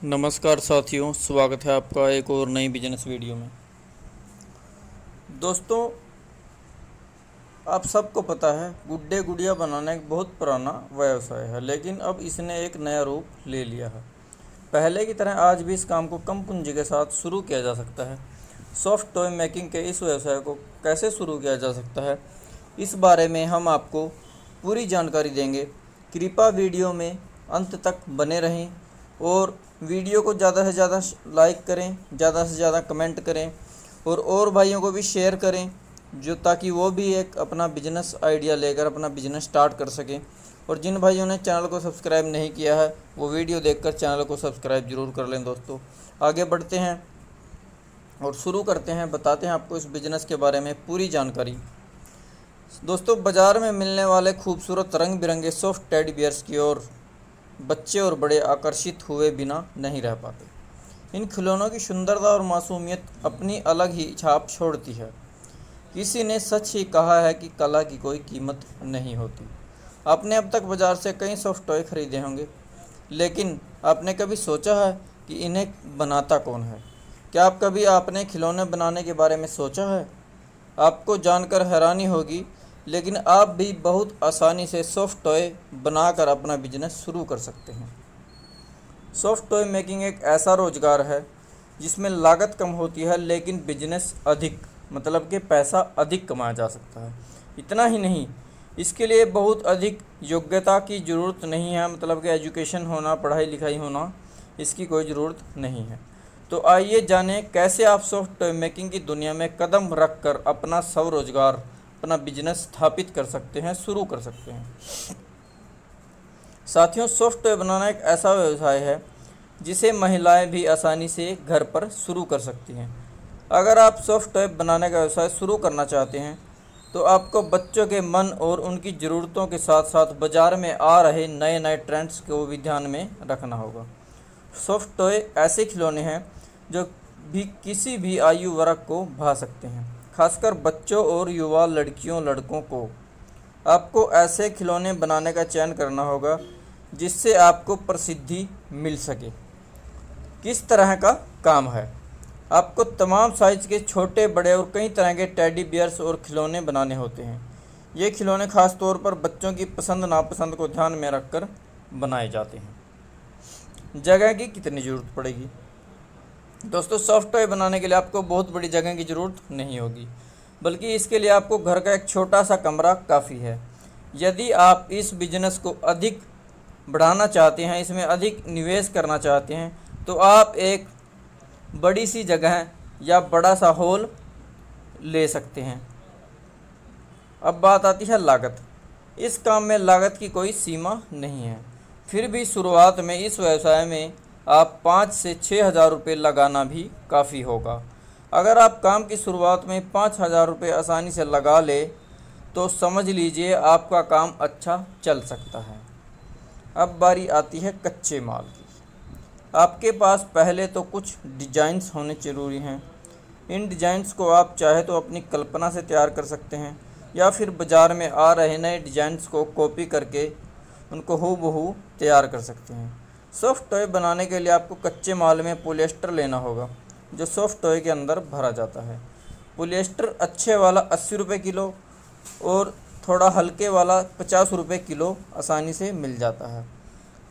नमस्कार साथियों, स्वागत है आपका एक और नई बिजनेस वीडियो में। दोस्तों, आप सबको पता है गुड्डे गुड़िया बनाना एक बहुत पुराना व्यवसाय है, लेकिन अब इसने एक नया रूप ले लिया है। पहले की तरह आज भी इस काम को कम पूंजी के साथ शुरू किया जा सकता है। सॉफ्ट टॉय मेकिंग के इस व्यवसाय को कैसे शुरू किया जा सकता है, इस बारे में हम आपको पूरी जानकारी देंगे। कृपया वीडियो में अंत तक बने रहें और वीडियो को ज़्यादा से ज़्यादा लाइक करें, ज़्यादा से ज़्यादा कमेंट करें और भाइयों को भी शेयर करें, जो ताकि वो भी एक अपना बिजनेस आइडिया लेकर अपना बिजनेस स्टार्ट कर सकें। और जिन भाइयों ने चैनल को सब्सक्राइब नहीं किया है वो वीडियो देखकर चैनल को सब्सक्राइब ज़रूर कर लें। दोस्तों, आगे बढ़ते हैं और शुरू करते हैं, बताते हैं आपको इस बिज़नेस के बारे में पूरी जानकारी। दोस्तों, बाज़ार में मिलने वाले खूबसूरत रंग बिरंगे सॉफ्ट टेडी बियर्स की ओर बच्चे और बड़े आकर्षित हुए बिना नहीं रह पाते। इन खिलौनों की सुंदरता और मासूमियत अपनी अलग ही छाप छोड़ती है। किसी ने सच ही कहा है कि कला की कोई कीमत नहीं होती। आपने अब तक बाज़ार से कई सॉफ्ट टॉय खरीदे होंगे, लेकिन आपने कभी सोचा है कि इन्हें बनाता कौन है? क्या आपने खिलौने बनाने के बारे में सोचा है? आपको जानकर हैरानी होगी, लेकिन आप भी बहुत आसानी से सॉफ्ट टॉय बनाकर अपना बिजनेस शुरू कर सकते हैं। सॉफ्ट टॉय मेकिंग एक ऐसा रोजगार है जिसमें लागत कम होती है, लेकिन बिजनेस अधिक, मतलब कि पैसा अधिक कमाया जा सकता है। इतना ही नहीं, इसके लिए बहुत अधिक योग्यता की ज़रूरत नहीं है, मतलब कि एजुकेशन होना, पढ़ाई लिखाई होना, इसकी कोई ज़रूरत नहीं है। तो आइए जानें कैसे आप सॉफ्ट टॉय मेकिंग की दुनिया में कदम रखकर अपना स्वरोजगार, अपना बिजनेस स्थापित कर सकते हैं, शुरू कर सकते हैं। साथियों, सॉफ्ट टॉय बनाना एक ऐसा व्यवसाय है जिसे महिलाएं भी आसानी से घर पर शुरू कर सकती हैं। अगर आप सॉफ्ट टॉय बनाने का व्यवसाय शुरू करना चाहते हैं तो आपको बच्चों के मन और उनकी ज़रूरतों के साथ साथ बाज़ार में आ रहे नए नए ट्रेंड्स को भी ध्यान में रखना होगा। सॉफ्ट टॉय ऐसे खिलौने हैं जो भी किसी भी आयु वर्ग को भा सकते हैं, खासकर बच्चों और युवा लड़कियों लड़कों को। आपको ऐसे खिलौने बनाने का चयन करना होगा जिससे आपको प्रसिद्धि मिल सके। किस तरह का काम है? आपको तमाम साइज़ के छोटे बड़े और कई तरह के टेडी बियर्स और खिलौने बनाने होते हैं। ये खिलौने खास तौर पर बच्चों की पसंद नापसंद को ध्यान में रखकर बनाए जाते हैं। जगह की कितनी ज़रूरत पड़ेगी? दोस्तों, सॉफ्ट टॉय बनाने के लिए आपको बहुत बड़ी जगह की ज़रूरत नहीं होगी, बल्कि इसके लिए आपको घर का एक छोटा सा कमरा काफ़ी है। यदि आप इस बिज़नेस को अधिक बढ़ाना चाहते हैं, इसमें अधिक निवेश करना चाहते हैं, तो आप एक बड़ी सी जगह या बड़ा सा हॉल ले सकते हैं। अब बात आती है लागत। इस काम में लागत की कोई सीमा नहीं है, फिर भी शुरुआत में इस व्यवसाय में आप 5 से 6 हज़ार रुपये लगाना भी काफ़ी होगा। अगर आप काम की शुरुआत में 5 हज़ार रुपये आसानी से लगा ले तो समझ लीजिए आपका काम अच्छा चल सकता है। अब बारी आती है कच्चे माल की। आपके पास पहले तो कुछ डिज़ाइंस होने ज़रूरी हैं। इन डिज़ाइंस को आप चाहे तो अपनी कल्पना से तैयार कर सकते हैं या फिर बाज़ार में आ रहे नए डिज़ाइंस को कॉपी करके उनको हूबहू तैयार कर सकते हैं। सॉफ्ट टॉय बनाने के लिए आपको कच्चे माल में पॉलिएस्टर लेना होगा, जो सॉफ्ट टॉय के अंदर भरा जाता है। पॉलिएस्टर अच्छे वाला 80 रुपये किलो और थोड़ा हल्के वाला 50 रुपये किलो आसानी से मिल जाता है।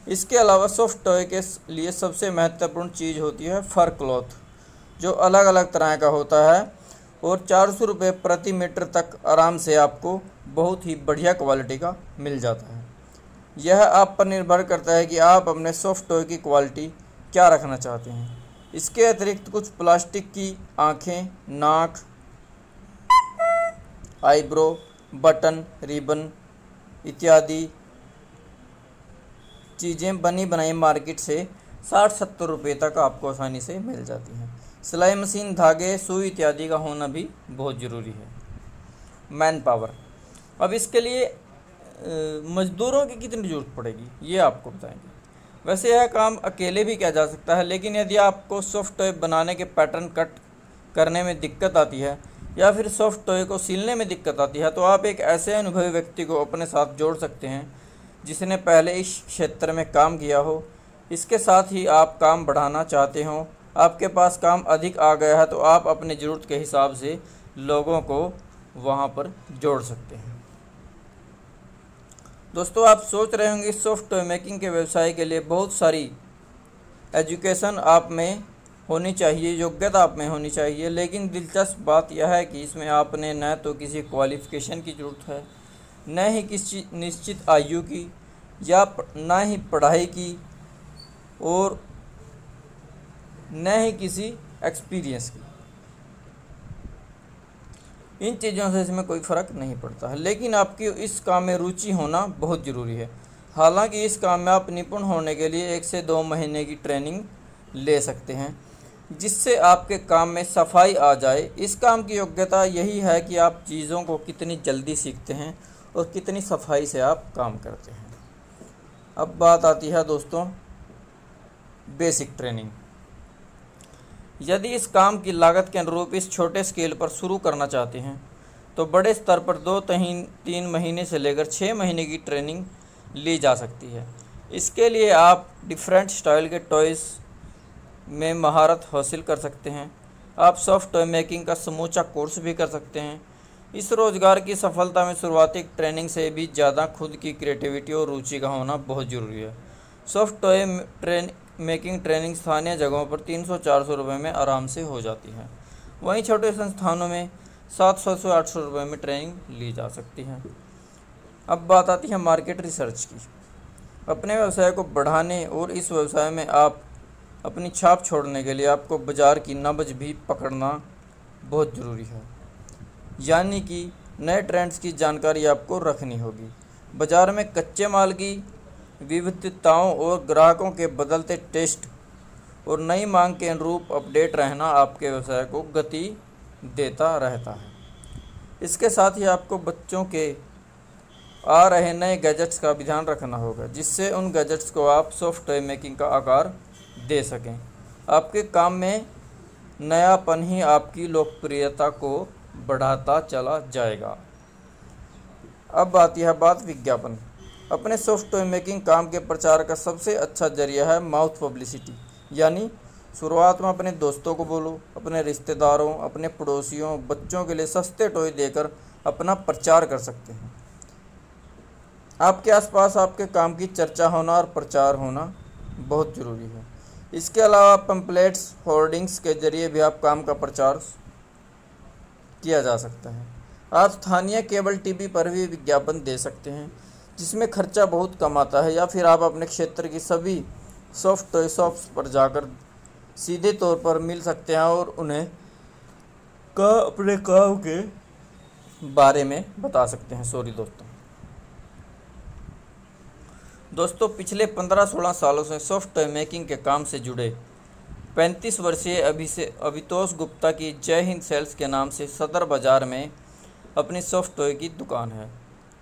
इसके अलावा सॉफ्ट टॉय के लिए सबसे महत्वपूर्ण चीज़ होती है फर क्लॉथ, जो अलग अलग तरह का होता है और 400 रुपये प्रति मीटर तक आराम से आपको बहुत ही बढ़िया क्वालिटी का मिल जाता है। यह आप पर निर्भर करता है कि आप अपने सॉफ्ट टॉय की क्वालिटी क्या रखना चाहते हैं। इसके अतिरिक्त कुछ प्लास्टिक की आँखें, नाक, आईब्रो, बटन, रिबन इत्यादि चीज़ें बनी बनाई मार्केट से 60-70 रुपये तक आपको आसानी से मिल जाती हैं। सिलाई मशीन, धागे, सुई इत्यादि का होना भी बहुत ज़रूरी है। Man power. अब इसके लिए मज़दूरों की कितनी ज़रूरत पड़ेगी ये आपको बताएंगे। वैसे यह काम अकेले भी किया जा सकता है, लेकिन यदि आपको सॉफ्ट टॉय बनाने के पैटर्न कट करने में दिक्कत आती है या फिर सॉफ्ट टॉय को सिलने में दिक्कत आती है, तो आप एक ऐसे अनुभवी व्यक्ति को अपने साथ जोड़ सकते हैं जिसने पहले इस क्षेत्र में काम किया हो। इसके साथ ही आप काम बढ़ाना चाहते हो, आपके पास काम अधिक आ गया है, तो आप अपनी ज़रूरत के हिसाब से लोगों को वहाँ पर जोड़ सकते हैं। दोस्तों, आप सोच रहे होंगे सॉफ्टवेयर मेकिंग के व्यवसाय के लिए बहुत सारी एजुकेशन आप में होनी चाहिए, योग्यता आप में होनी चाहिए, लेकिन दिलचस्प बात यह है कि इसमें आपने न तो किसी क्वालिफ़िकेशन की ज़रूरत है, न ही किसी निश्चित आयु की, या न ही पढ़ाई की, और न ही किसी एक्सपीरियंस की। इन चीज़ों से इसमें कोई फ़र्क नहीं पड़ता है, लेकिन आपकी इस काम में रुचि होना बहुत ज़रूरी है। हालांकि इस काम में आप निपुण होने के लिए 1 से 2 महीने की ट्रेनिंग ले सकते हैं, जिससे आपके काम में सफाई आ जाए। इस काम की योग्यता यही है कि आप चीज़ों को कितनी जल्दी सीखते हैं और कितनी सफाई से आप काम करते हैं। अब बात आती है दोस्तों बेसिक ट्रेनिंग। यदि इस काम की लागत के अनुरूप इस छोटे स्केल पर शुरू करना चाहते हैं, तो बड़े स्तर पर 2-3 महीने से लेकर 6 महीने की ट्रेनिंग ली जा सकती है। इसके लिए आप डिफरेंट स्टाइल के टॉयज़ में महारत हासिल कर सकते हैं। आप सॉफ्टवेयर मेकिंग का समूचा कोर्स भी कर सकते हैं। इस रोज़गार की सफलता में शुरुआती ट्रेनिंग से भी ज़्यादा खुद की क्रिएटिविटी और रुचि का होना बहुत ज़रूरी है। सॉफ्टवेयर मेकिंग ट्रेनिंग स्थानीय जगहों पर 300-400 रुपये में आराम से हो जाती है। वहीं छोटे संस्थानों में 700 से 800 रुपये में ट्रेनिंग ली जा सकती है। अब बात आती है मार्केट रिसर्च की। अपने व्यवसाय को बढ़ाने और इस व्यवसाय में आप अपनी छाप छोड़ने के लिए आपको बाज़ार की नब्ज भी पकड़ना बहुत ज़रूरी है, यानी कि नए ट्रेंड्स की जानकारी आपको रखनी होगी। बाज़ार में कच्चे माल की विविधताओं और ग्राहकों के बदलते टेस्ट और नई मांग के अनुरूप अपडेट रहना आपके व्यवसाय को गति देता रहता है। इसके साथ ही आपको बच्चों के आ रहे नए गैजेट्स का भी ध्यान रखना होगा, जिससे उन गैजेट्स को आप सॉफ्टवेयर मेकिंग का आकार दे सकें। आपके काम में नयापन ही आपकी लोकप्रियता को बढ़ाता चला जाएगा। अब आती है बात विज्ञापन। अपने सॉफ्टवेयर मेकिंग काम के प्रचार का सबसे अच्छा जरिया है माउथ पब्लिसिटी, यानी शुरुआत में अपने दोस्तों को बोलो, अपने रिश्तेदारों, अपने पड़ोसियों, बच्चों के लिए सस्ते टॉय देकर अपना प्रचार कर सकते हैं। आपके आसपास आपके काम की चर्चा होना और प्रचार होना बहुत ज़रूरी है। इसके अलावा पंपलेट्स, होर्डिंग्स के जरिए भी आप काम का प्रचार किया जा सकता है। आप स्थानीय केबल टीवी पर भी विज्ञापन दे सकते हैं, जिसमें खर्चा बहुत कम आता है, या फिर आप अपने क्षेत्र की सभी सॉफ्ट टॉय शॉप्स पर जाकर सीधे तौर पर मिल सकते हैं और उन्हें अपने काम के बारे में बता सकते हैं। दोस्तों, पिछले 15-16 सालों से सॉफ्टवेयर मेकिंग के काम से जुड़े 35 वर्षीय अभितोष गुप्ता की जय हिंद सेल्स के नाम से सदर बाज़ार में अपनी सॉफ्टवेयर की दुकान है।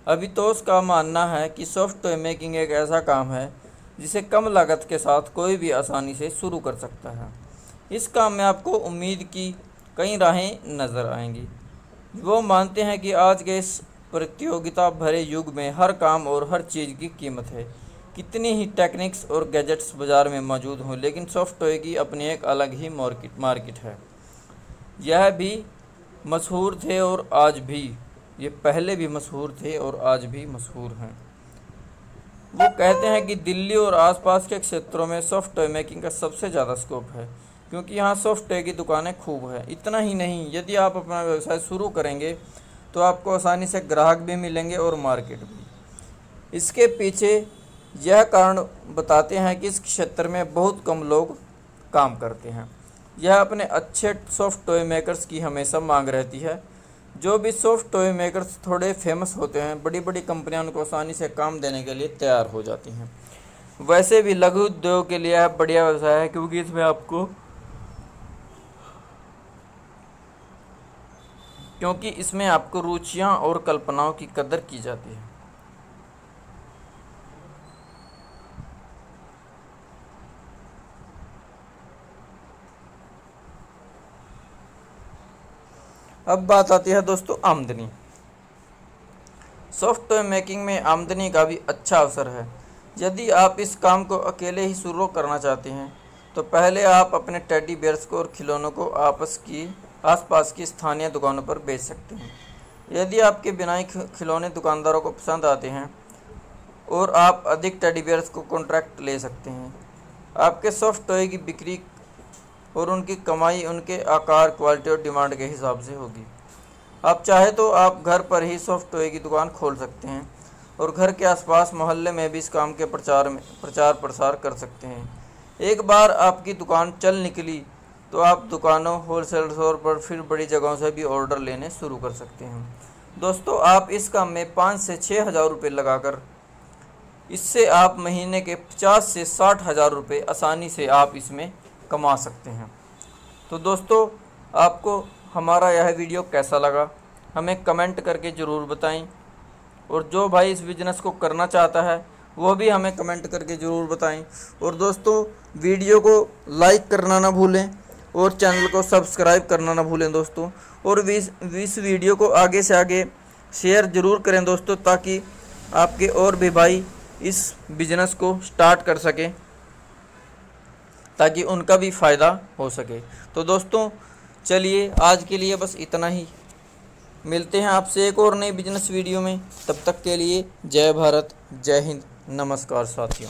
अभितोष का मानना है कि सॉफ्टवेयर मेकिंग एक ऐसा काम है जिसे कम लागत के साथ कोई भी आसानी से शुरू कर सकता है। इस काम में आपको उम्मीद की कई राहें नज़र आएंगी। वो मानते हैं कि आज के इस प्रतियोगिता भरे युग में हर काम और हर चीज़ की कीमत है। कितनी ही टेक्निक्स और गैजेट्स बाज़ार में मौजूद हों, लेकिन सॉफ्टवेयर की अपनी एक अलग ही मार्केट है। यह भी मशहूर थे और आज भी, ये पहले भी मशहूर थे और आज भी मशहूर हैं। वो कहते हैं कि दिल्ली और आसपास के क्षेत्रों में सॉफ्टवेयर मेकिंग का सबसे ज़्यादा स्कोप है, क्योंकि यहाँ सॉफ्टवेयर की दुकानें खूब हैं। इतना ही नहीं, यदि आप अपना व्यवसाय शुरू करेंगे तो आपको आसानी से ग्राहक भी मिलेंगे और मार्केट भी। इसके पीछे यह कारण बताते हैं कि इस क्षेत्र में बहुत कम लोग काम करते हैं। यह अपने अच्छे सॉफ्टवेयर मेकर्स की हमेशा मांग रहती है। जो भी सॉफ्टवेयर मेकर्स थोड़े फेमस होते हैं, बड़ी बड़ी कंपनियां उनको आसानी से काम देने के लिए तैयार हो जाती हैं। वैसे भी लघु उद्योग के लिए यह बढ़िया व्यवसाय है, क्योंकि इसमें आपको रुचियां और कल्पनाओं की कदर की जाती है। अब बात आती है दोस्तों आमदनी। सॉफ्टवेयर मेकिंग में आमदनी का भी अच्छा अवसर है। यदि आप इस काम को अकेले ही शुरू करना चाहते हैं तो पहले आप अपने टेडी बेयर्स को और खिलौनों को आसपास की स्थानीय दुकानों पर बेच सकते हैं। यदि आपके बिनाई खिलौने दुकानदारों को पसंद आते हैं और आप अधिक टेडी बेयर्स को कॉन्ट्रैक्ट ले सकते हैं। आपके सॉफ्ट टॉय की बिक्री और उनकी कमाई उनके आकार, क्वालिटी और डिमांड के हिसाब से होगी। आप चाहे तो आप घर पर ही सॉफ्ट टॉय की दुकान खोल सकते हैं और घर के आसपास मोहल्ले में भी इस काम के प्रचार प्रसार कर सकते हैं। एक बार आपकी दुकान चल निकली तो आप दुकानों, होलसेल स्टोर पर फिर बड़ी जगहों से भी ऑर्डर लेने शुरू कर सकते हैं। दोस्तों, आप इस काम में 5 से 6 हज़ार रुपये लगाकर इससे आप महीने के 50 से 60 हज़ार रुपये आसानी से आप इसमें कमा सकते हैं। तो दोस्तों, आपको हमारा यह वीडियो कैसा लगा हमें कमेंट करके ज़रूर बताएं, और जो भाई इस बिज़नेस को करना चाहता है वो भी हमें कमेंट करके ज़रूर बताएं। और दोस्तों, वीडियो को लाइक करना ना भूलें और चैनल को सब्सक्राइब करना ना भूलें दोस्तों। और इस वीडियो को आगे से आगे शेयर ज़रूर करें दोस्तों, ताकि आपके और भी भाई इस बिज़नेस को स्टार्ट कर सकें, ताकि उनका भी फ़ायदा हो सके। तो दोस्तों, चलिए आज के लिए बस इतना ही। मिलते हैं आपसे एक और नई बिजनेस वीडियो में। तब तक के लिए जय भारत, जय हिंद, नमस्कार साथियों।